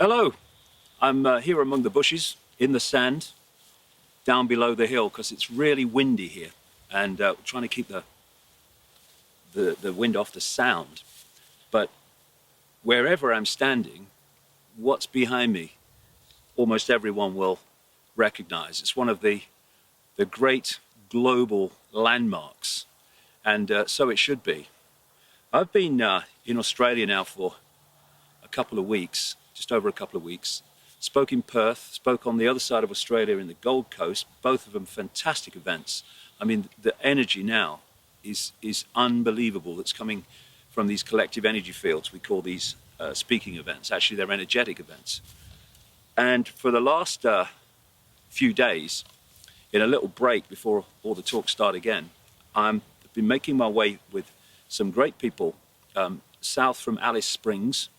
Hello, I'm here among the bushes, in the sand, down below the hill, because it's really windy here, and trying to keep the wind off the sound. But wherever I'm standing, what's behind me, almost everyone will recognize. It's one of the great global landmarks, and so it should be. I've been in Australia now for a couple of weeks, just over a couple of weeks. Spoke in Perth, spoke on the other side of Australia in the Gold Coast, both of them fantastic events. I mean, the energy now is unbelievable that's coming from these collective energy fields. We call these speaking events. Actually, they're energetic events. And for the last few days, in a little break before all the talks start again, I've been making my way with some great people south from Alice Springs.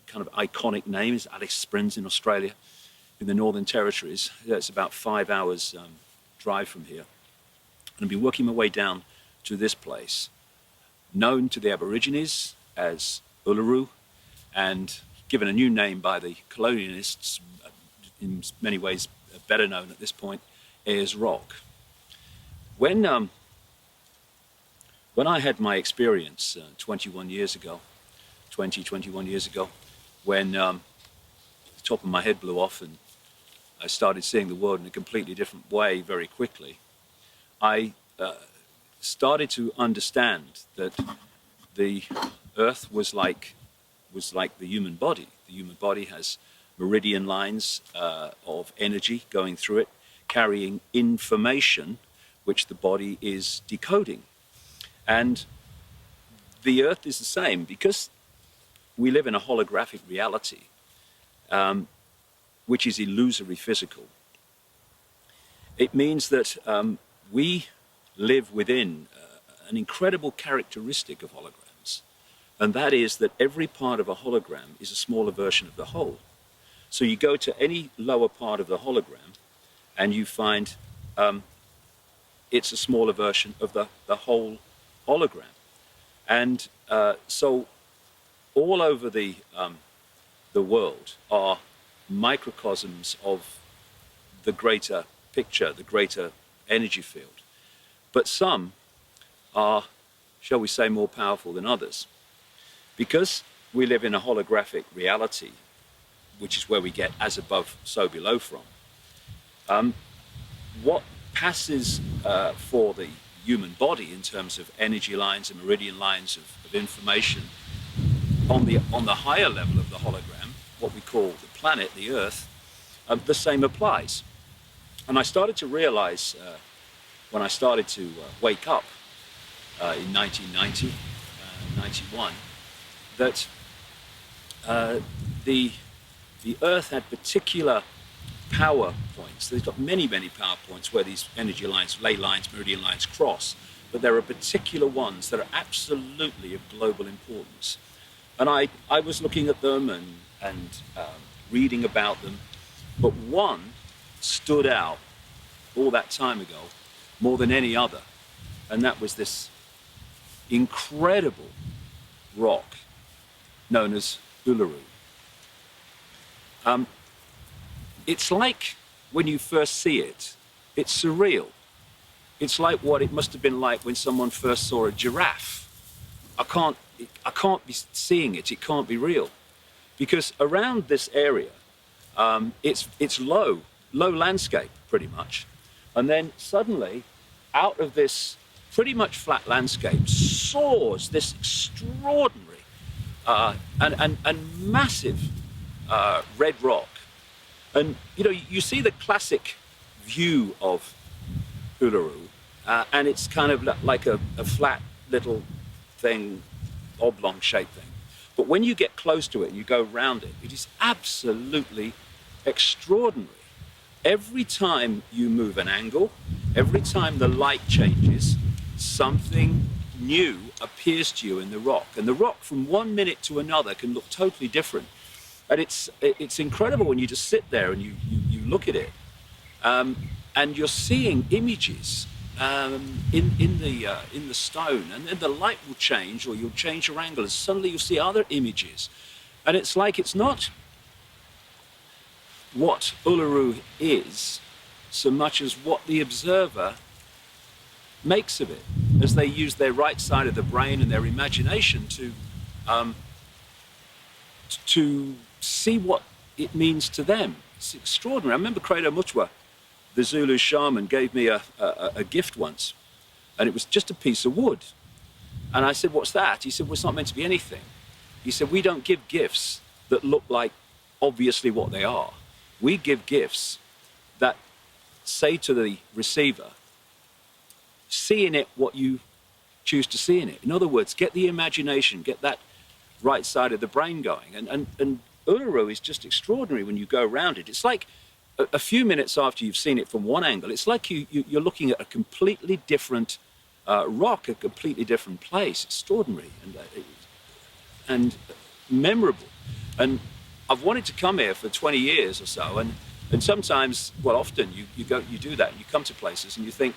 Kind of iconic name is Alice Springs in Australia, in the Northern Territories. It's about 5 hours drive from here. And I've been working my way down to this place, known to the Aborigines as Uluru, and given a new name by the colonialists, in many ways better known at this point, Ayers Rock. When I had my experience 21 years ago, when the top of my head blew off and I started seeing the world in a completely different way very quickly, I started to understand that the Earth was like the human body. The human body has meridian lines of energy going through it, carrying information which the body is decoding. And the Earth is the same, because we live in a holographic reality, which is illusory physical. It means that we live within an incredible characteristic of holograms, and that is that every part of a hologram is a smaller version of the whole. So you go to any lower part of the hologram and you find it's a smaller version of the whole hologram. And so all over the world are microcosms of the greater picture, the greater energy field. But some are, shall we say, more powerful than others. Because we live in a holographic reality, which is where we get as above, so below from, what passes for the human body in terms of energy lines and meridian lines of information on the higher level of the hologram, what we call the planet, the Earth, the same applies. And I started to realize when I started to wake up in 1990, 91, that the Earth had particular power points. There's got many, many power points where these energy lines, ley lines, meridian lines cross, but there are particular ones that are absolutely of global importance. And I was looking at them and reading about them, but one stood out all that time ago more than any other, and that was this incredible rock known as Uluru. It's like when you first see it, it's surreal. It's like what it must have been like when someone first saw a giraffe. I can't be seeing it. It can't be real, because around this area, it's low landscape pretty much, and then suddenly, out of this pretty much flat landscape, soars this extraordinary and massive red rock. And you see the classic view of Uluru, and it's kind of like a flat little thing, oblong shaped thing. But when you get close to it and you go around it, it is absolutely extraordinary. Every time you move an angle, every time the light changes, something new appears to you in the rock. And the rock from 1 minute to another can look totally different. And it's incredible when you just sit there and you look at it, and you're seeing images in the stone, and then the light will change, or you'll change your angle, and suddenly you'll see other images. And it's like it's not what Uluru is so much as what the observer makes of it, as they use their right side of the brain and their imagination to see what it means to them. It's extraordinary. I remember Credo Mutwa, the Zulu shaman, gave me a gift once, and it was just a piece of wood. And I said, "What's that?" He said, "Well, it's not meant to be anything." He said, "We don't give gifts that look like obviously what they are. We give gifts that say to the receiver, see in it what you choose to see in it. In other words, get the imagination, get that right side of the brain going." And Uluru is just extraordinary when you go around it. It's like a few minutes after you've seen it from one angle, it's like you're looking at a completely different rock, a completely different place. Extraordinary and memorable. And I've wanted to come here for 20 years or so, and sometimes, well, often you do that, and you come to places and you think,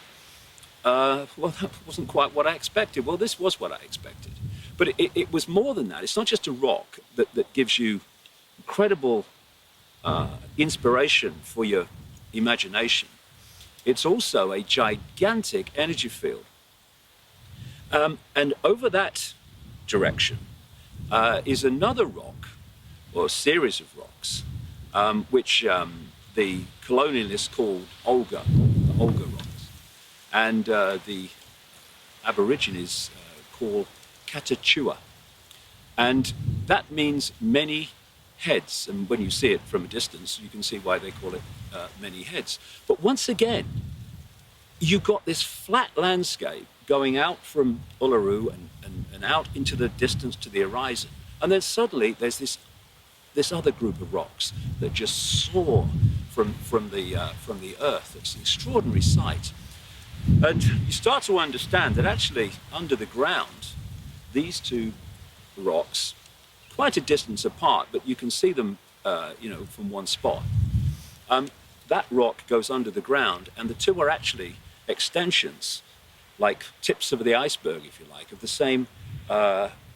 well, that wasn't quite what I expected. Well, this was what I expected. But it was more than that. It's not just a rock that gives you incredible inspiration for your imagination. It's also a gigantic energy field. And over that direction is another rock, or a series of rocks, which the colonialists called Olga, the Olga rocks, and the Aborigines call Catachua. And that means many heads. And when you see it from a distance, you can see why they call it many heads. But once again, you've got this flat landscape going out from Uluru and out into the distance to the horizon. And then suddenly there's this other group of rocks that just soar from the earth. It's an extraordinary sight. And you start to understand that actually under the ground, these two rocks, quite a distance apart, but you can see them from one spot. That rock goes under the ground, and the two are actually extensions, like tips of the iceberg, if you like, of the same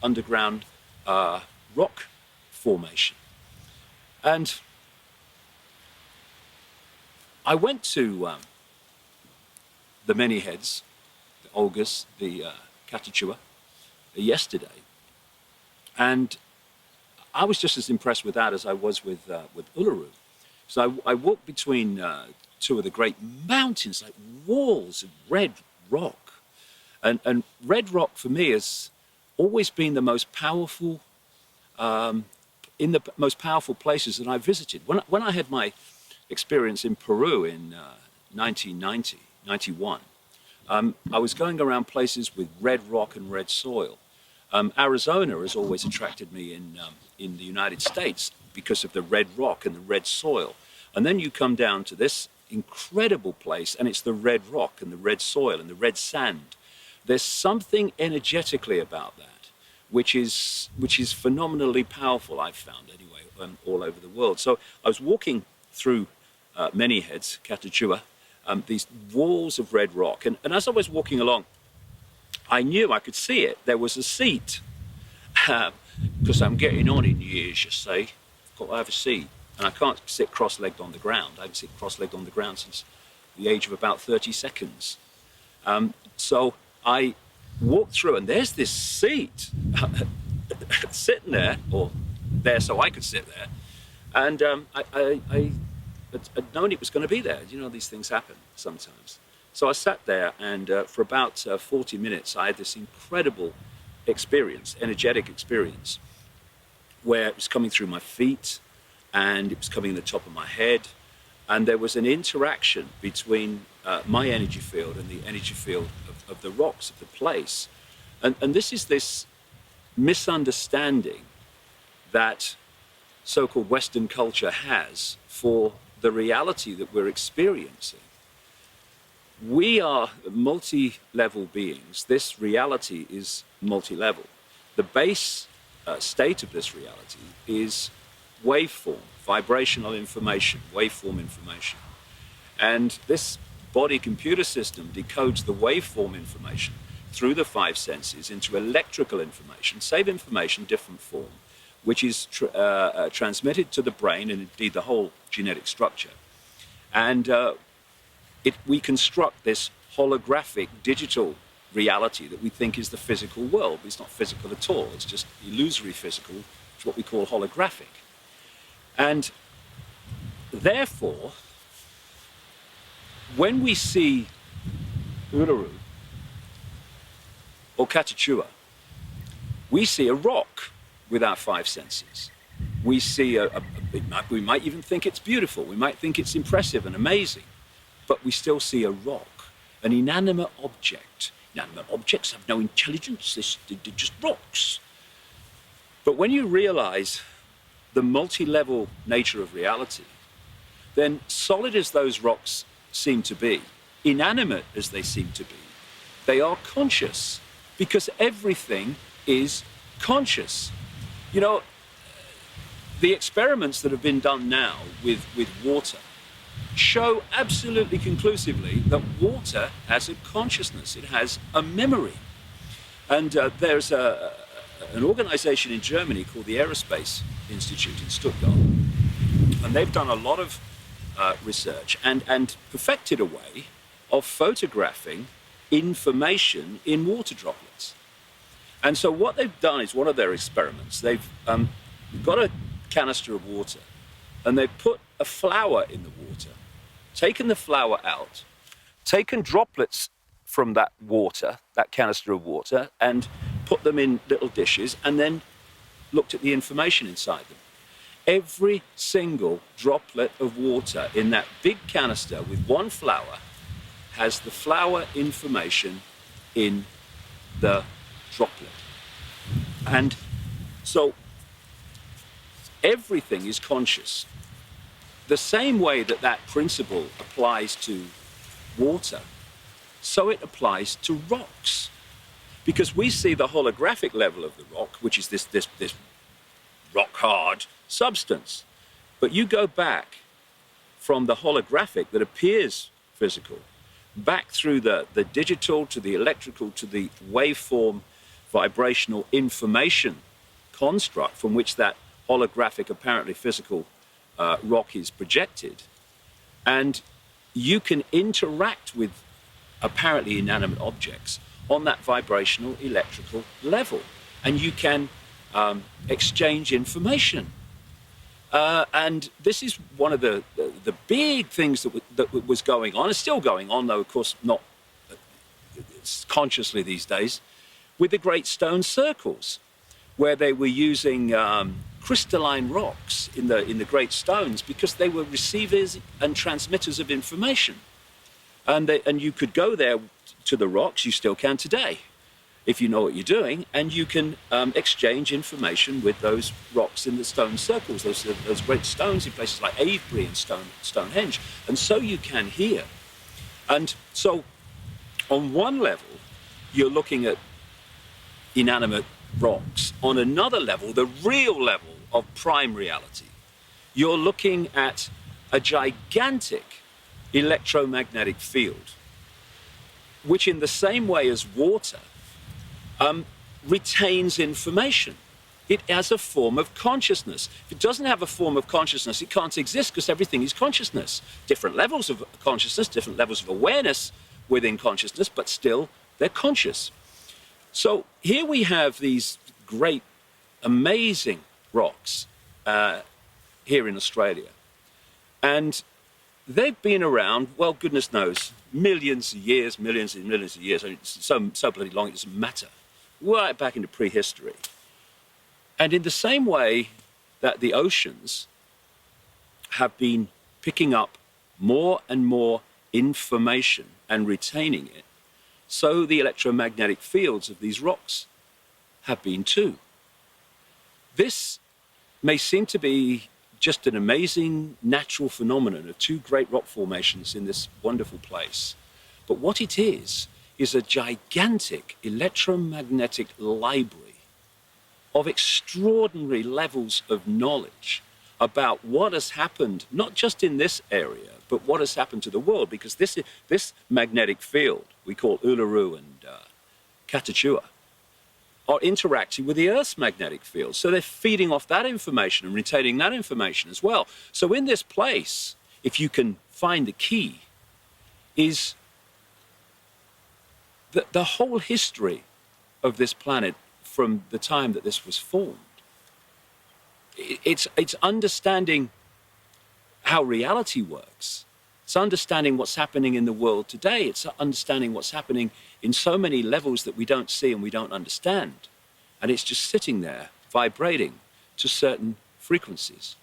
underground rock formation. And I went to the many heads, the Olgas, the Catachua, yesterday, and I was just as impressed with that as I was with Uluru. So I walked between two of the great mountains, like walls of red rock. And red rock for me has always been the most powerful, in the most powerful places that I visited. When I had my experience in Peru in 1991, I was going around places with red rock and red soil. Arizona has always attracted me in the United States because of the red rock and the red soil. And then you come down to this incredible place, and it's the red rock and the red soil and the red sand. There's something energetically about that, which is phenomenally powerful, I've found anyway, all over the world. So I was walking through many heads, Catachua, these walls of red rock. And as I was walking along, I knew I could see it. There was a seat, because I'm getting on in years, you see. I've got to have a seat. And I can't sit cross-legged on the ground. I haven't sit cross-legged on the ground since the age of about 30 seconds. So I walked through, and there's this seat sitting there, or there so I could sit there. And I'd known it was going to be there. You know, these things happen sometimes. So I sat there, and for about 40 minutes, I had this incredible experience, energetic experience, where it was coming through my feet, and it was coming in the top of my head, and there was an interaction between my energy field and the energy field of the rocks of the place. And this is this misunderstanding that so-called Western culture has for the reality that we're experiencing. We are multi-level beings. This reality is multi-level. The base state of this reality is waveform, vibrational information, waveform information. And this body computer system decodes the waveform information through the five senses into electrical information, same information, different form, which is transmitted to the brain and indeed the whole genetic structure. And we construct this holographic digital reality that we think is the physical world. But it's not physical at all. It's just illusory physical. It's what we call holographic. And therefore, when we see Uluru or Katachua, we see a rock with our five senses. We see we might even think it's beautiful. We might think it's impressive and amazing, but we still see a rock, an inanimate object. Inanimate objects have no intelligence. They're just rocks. But when you realize the multi-level nature of reality, then solid as those rocks seem to be, inanimate as they seem to be, they are conscious, because everything is conscious. You know, the experiments that have been done now with water show absolutely conclusively that water has a consciousness. It has a memory. And there's an organization in Germany called the Aerospace Institute in Stuttgart. And they've done a lot of research and perfected a way of photographing information in water droplets. And so what they've done is, one of their experiments, they've got a canister of water and they've put a flower in the water, taken the flower out, taken droplets from that water, that canister of water, and put them in little dishes, and then looked at the information inside them. Every single droplet of water in that big canister with one flower has the flower information in the droplet. And so everything is conscious. The same way that that principle applies to water, so it applies to rocks. Because we see the holographic level of the rock, which is this rock-hard substance. But you go back from the holographic that appears physical, back through the digital to the electrical to the waveform vibrational information construct from which that holographic, apparently physical rock is projected. And you can interact with apparently inanimate objects on that vibrational electrical level. And you can exchange information. And this is one of the big things that was going on, is still going on, though, of course, not consciously these days, with the great stone circles, where they were using crystalline rocks in the great stones because they were receivers and transmitters of information. And you could go there to the rocks, you still can today, if you know what you're doing, and you can exchange information with those rocks in the stone circles, those great stones in places like Avebury and Stonehenge. And so you can here. And so on one level, you're looking at inanimate rocks. On another level, the real level of prime reality, you're looking at a gigantic electromagnetic field, which in the same way as water retains information. It has a form of consciousness. If it doesn't have a form of consciousness, it can't exist, because everything is consciousness. Different levels of consciousness, different levels of awareness within consciousness, but still they're conscious. So here we have these great, amazing rocks here in Australia. And they've been around, well, goodness knows, millions of years, millions and millions of years. I mean, so bloody long, it doesn't matter. Right back into prehistory. And in the same way that the oceans have been picking up more and more information and retaining it, so the electromagnetic fields of these rocks have been too. This may seem to be just an amazing natural phenomenon of two great rock formations in this wonderful place. But what it is a gigantic electromagnetic library of extraordinary levels of knowledge about what has happened, not just in this area, but what has happened to the world, because this magnetic field we call Uluru and Katachua are interacting with the Earth's magnetic field. So they're feeding off that information and retaining that information as well. So in this place, if you can find the key, is the whole history of this planet from the time that this was formed. It's understanding how reality works. It's understanding what's happening in the world today. It's understanding what's happening in so many levels that we don't see and we don't understand. And it's just sitting there, vibrating to certain frequencies.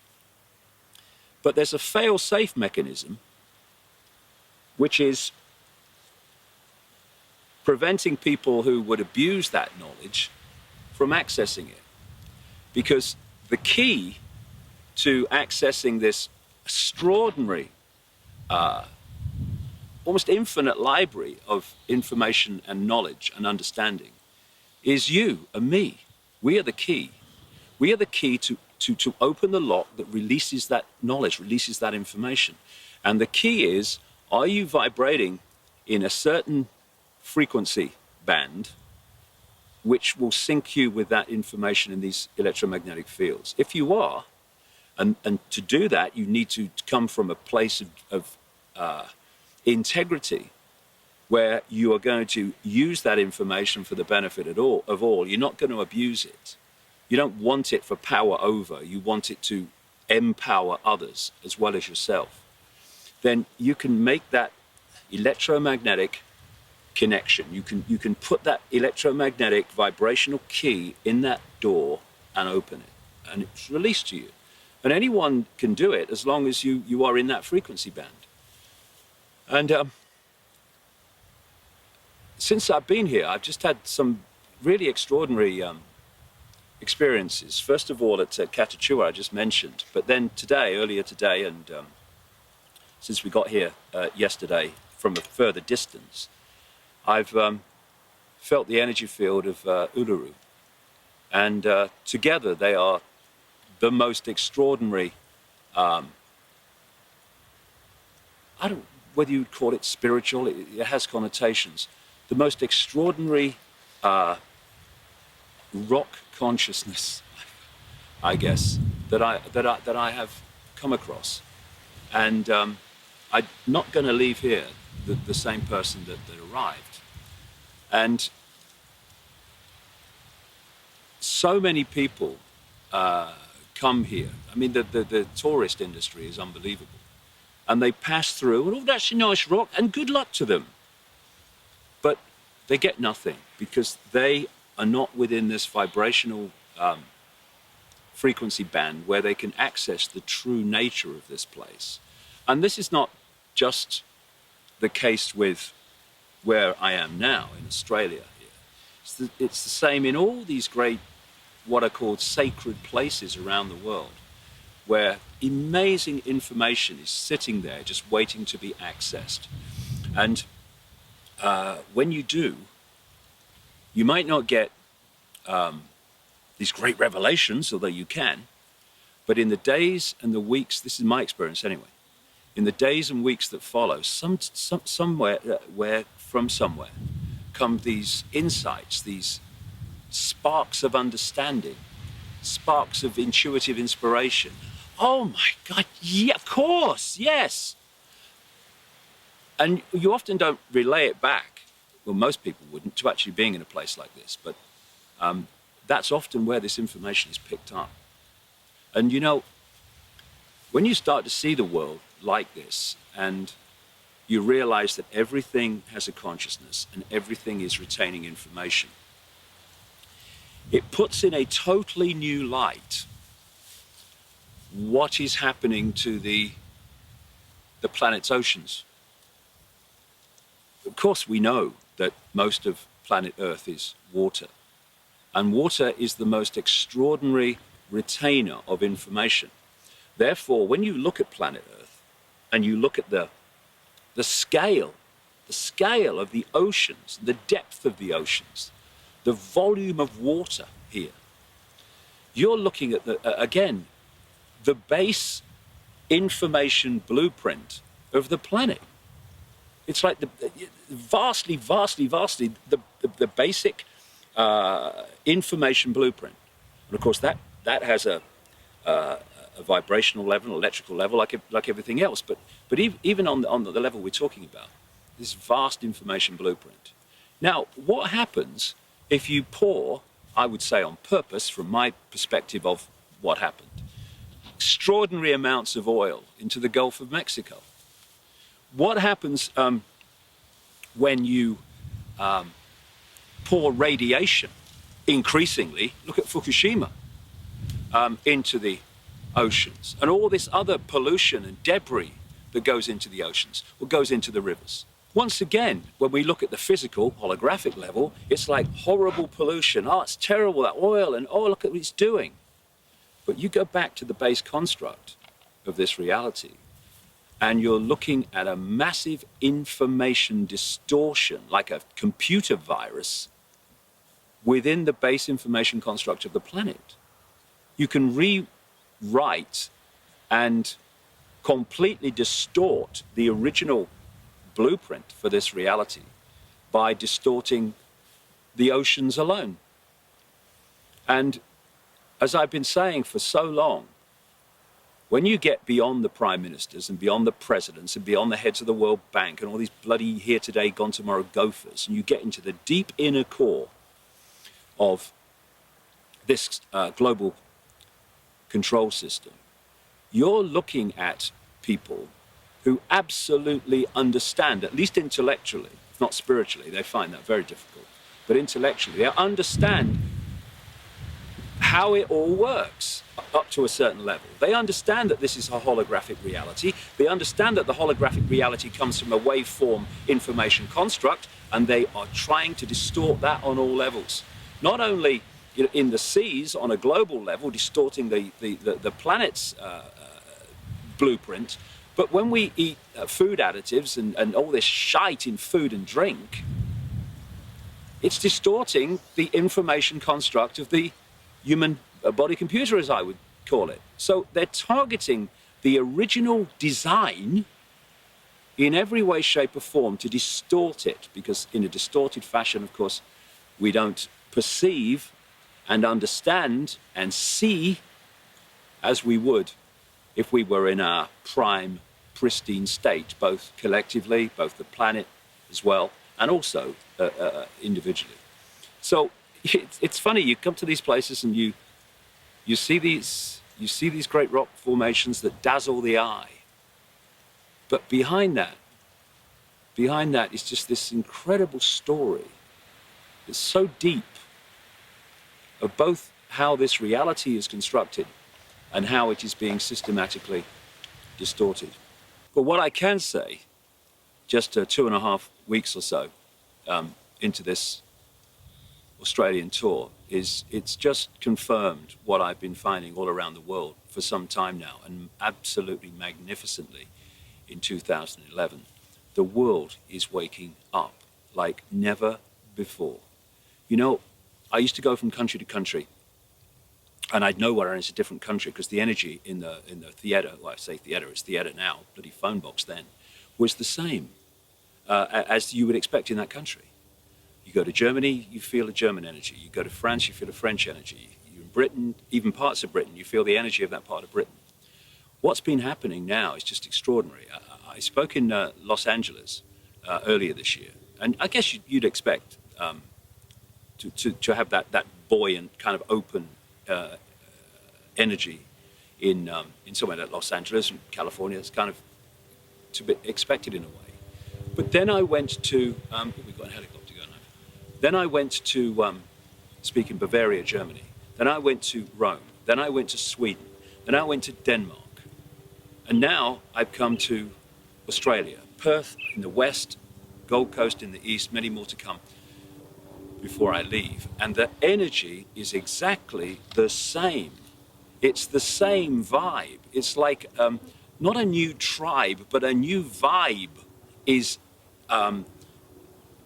But there's a fail-safe mechanism, which is preventing people who would abuse that knowledge from accessing it. Because the key to accessing this extraordinary, almost infinite library of information and knowledge and understanding is you and me. We are the key. We are the key to open the lock that releases that knowledge, releases that information. And the key is, are you vibrating in a certain frequency band which will sync you with that information in these electromagnetic fields? If you are, and to do that, you need to come from a place of integrity, where you are going to use that information for the benefit of all. You're not going to abuse it. You don't want it for power over. You want it to empower others as well as yourself. Then you can make that electromagnetic connection. You can put that electromagnetic vibrational key in that door and open it, and it's released to you. And anyone can do it as long as you are in that frequency band. And since I've been here, I've just had some really extraordinary experiences. First of all, at Katachua, I just mentioned, but then earlier today, and since we got here yesterday from a further distance, I've felt the energy field of Uluru. And together they are the most extraordinary, I don't, whether you'd call it spiritual, it has connotations, the most extraordinary rock consciousness, I guess, that I have come across. And I'm not going to leave here the same person that arrived. And so many people come here. I mean, the tourist industry is unbelievable. And they pass through, and oh, that's a nice rock, and good luck to them. But they get nothing because they are not within this vibrational frequency band where they can access the true nature of this place. And this is not just the case with where I am now in Australia. It's the same in all these great, what are called sacred places around the world, where amazing information is sitting there just waiting to be accessed. And when you do, you might not get these great revelations, although you can, but in the days and the weeks, this is my experience anyway, in the days and weeks that follow, somewhere come these insights, these sparks of understanding, sparks of intuitive inspiration. Oh my God, yeah, of course, yes. And you often don't relay it back, well, most people wouldn't, to actually being in a place like this, but that's often where this information is picked up. And you know, when you start to see the world like this, and you realize that everything has a consciousness and everything is retaining information, it puts in a totally new light what is happening to the planet's oceans. Of course, we know that most of planet Earth is water, and water is the most extraordinary retainer of information. Therefore, when you look at planet Earth and you look at the scale of the oceans, the depth of the oceans, the volume of water here, you're looking at, again, the base information blueprint of the planet. It's like the basic information blueprint. And of course, that has a vibrational level, an electrical level, like everything else. But even on the level we're talking about, this vast information blueprint. Now, what happens if you pour, I would say on purpose, from my perspective of what happened, extraordinary amounts of oil into the Gulf of Mexico? What happens when you pour radiation, increasingly, look at Fukushima, into the oceans, and all this other pollution and debris that goes into the oceans or goes into the rivers? Once again, when we look at the physical, holographic level, it's like horrible pollution. Oh, it's terrible, that oil, and oh, look at what it's doing. But you go back to the base construct of this reality, and you're looking at a massive information distortion, like a computer virus, within the base information construct of the planet. You can rewrite and completely distort the original blueprint for this reality by distorting the oceans alone. And as I've been saying for so long, when you get beyond the prime ministers and beyond the presidents and beyond the heads of the World Bank and all these bloody here today, gone tomorrow gophers, and you get into the deep inner core of this global control system, you're looking at people who absolutely understand, at least intellectually, if not spiritually, they find that very difficult, but intellectually, they understand how it all works up to a certain level. They understand that this is a holographic reality. They understand that the holographic reality comes from a waveform information construct, and they are trying to distort that on all levels. Not only in the seas on a global level, distorting the planet's blueprint, but when we eat food additives and all this shite in food and drink, it's distorting the information construct of the human body computer, as I would call it. So they're targeting the original design in every way, shape, or form to distort it, because in a distorted fashion, of course, we don't perceive and understand and see as we would if we were in our prime, pristine state, both collectively, both the planet as well, and also individually. So it's funny, you come to these places and you see these great rock formations that dazzle the eye. But behind that is just this incredible story. It's so deep of both how this reality is constructed and how it is being systematically distorted. But what I can say, just 2.5 weeks or so into this Australian tour, is it's just confirmed what I've been finding all around the world for some time now, and absolutely magnificently in 2011. The world is waking up like never before. You know, I used to go from country to country, and I'd know where I was in a different country because the energy in the theatre, well, I say theatre, it's theatre now, bloody phone box then, was the same as you would expect in that country. You go to Germany, you feel a German energy. You go to France, you feel a French energy. You're in Britain, even parts of Britain, you feel the energy of that part of Britain. What's been happening now is just extraordinary. I spoke in Los Angeles earlier this year, and I guess you'd expect to have that buoyant, kind of open energy in somewhere like Los Angeles and California. It's kind of to be expected in a way. But then I went to, we've got a helicopter going over. Then I went to speak in Bavaria, Germany. Then I went to Rome. Then I went to Sweden. Then I went to Denmark. And now I've come to Australia, Perth in the west, Gold Coast in the east, many more to come before I leave. And the energy is exactly the same. It's the same vibe. It's like not a new tribe, but a new vibe is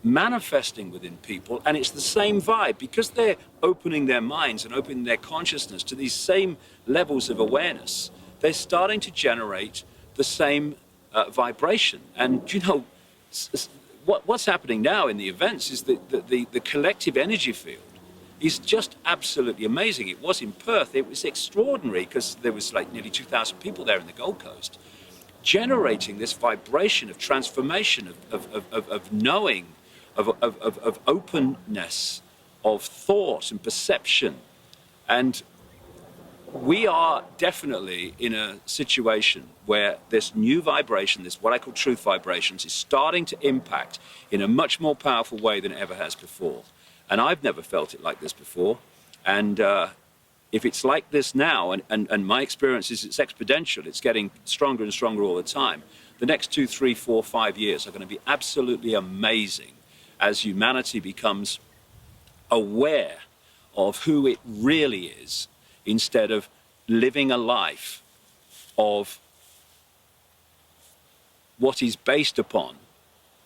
manifesting within people. And it's the same vibe because they're opening their minds and opening their consciousness to these same levels of awareness. They're starting to generate the same vibration. And, you know, what's happening now in the events is that the collective energy field is just absolutely amazing. It was in Perth. It was extraordinary because there was like nearly 2,000 people there in the Gold Coast, generating this vibration of transformation, of knowing, of openness, of thought and perception. And we are definitely in a situation where this new vibration, this what I call truth vibrations, is starting to impact in a much more powerful way than it ever has before. And I've never felt it like this before. And if it's like this now, and my experience is it's exponential, it's getting stronger and stronger all the time, the next 2, 3, 4, 5 years are going to be absolutely amazing as humanity becomes aware of who it really is, instead of living a life of what is based upon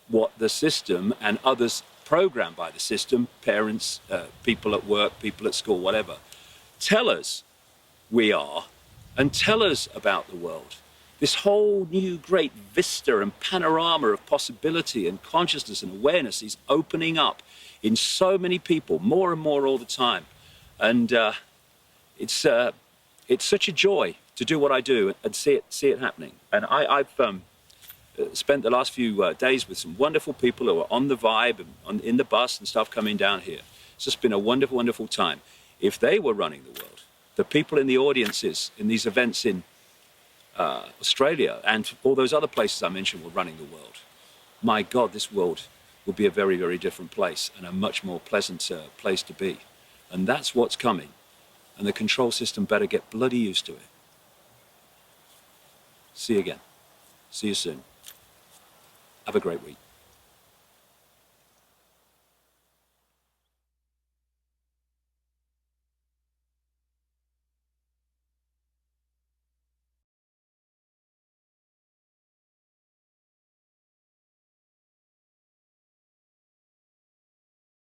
what the system and others programmed by the system, parents, people at work, people at school, whatever, tell us we are and tell us about the world. This whole new great vista and panorama of possibility and consciousness and awareness is opening up in so many people, more and more all the time. And it's such a joy to do what I do and see it happening. And I've spent the last few days with some wonderful people who are on the vibe and in the bus and stuff coming down here. It's just been a wonderful, wonderful time. If they were running the world, the people in the audiences in these events in Australia and all those other places I mentioned were running the world, my God, this world would be a very, very different place and a much more pleasant place to be. And that's what's coming. And the control system better get bloody used to it. See you again. See you soon. Have a great week.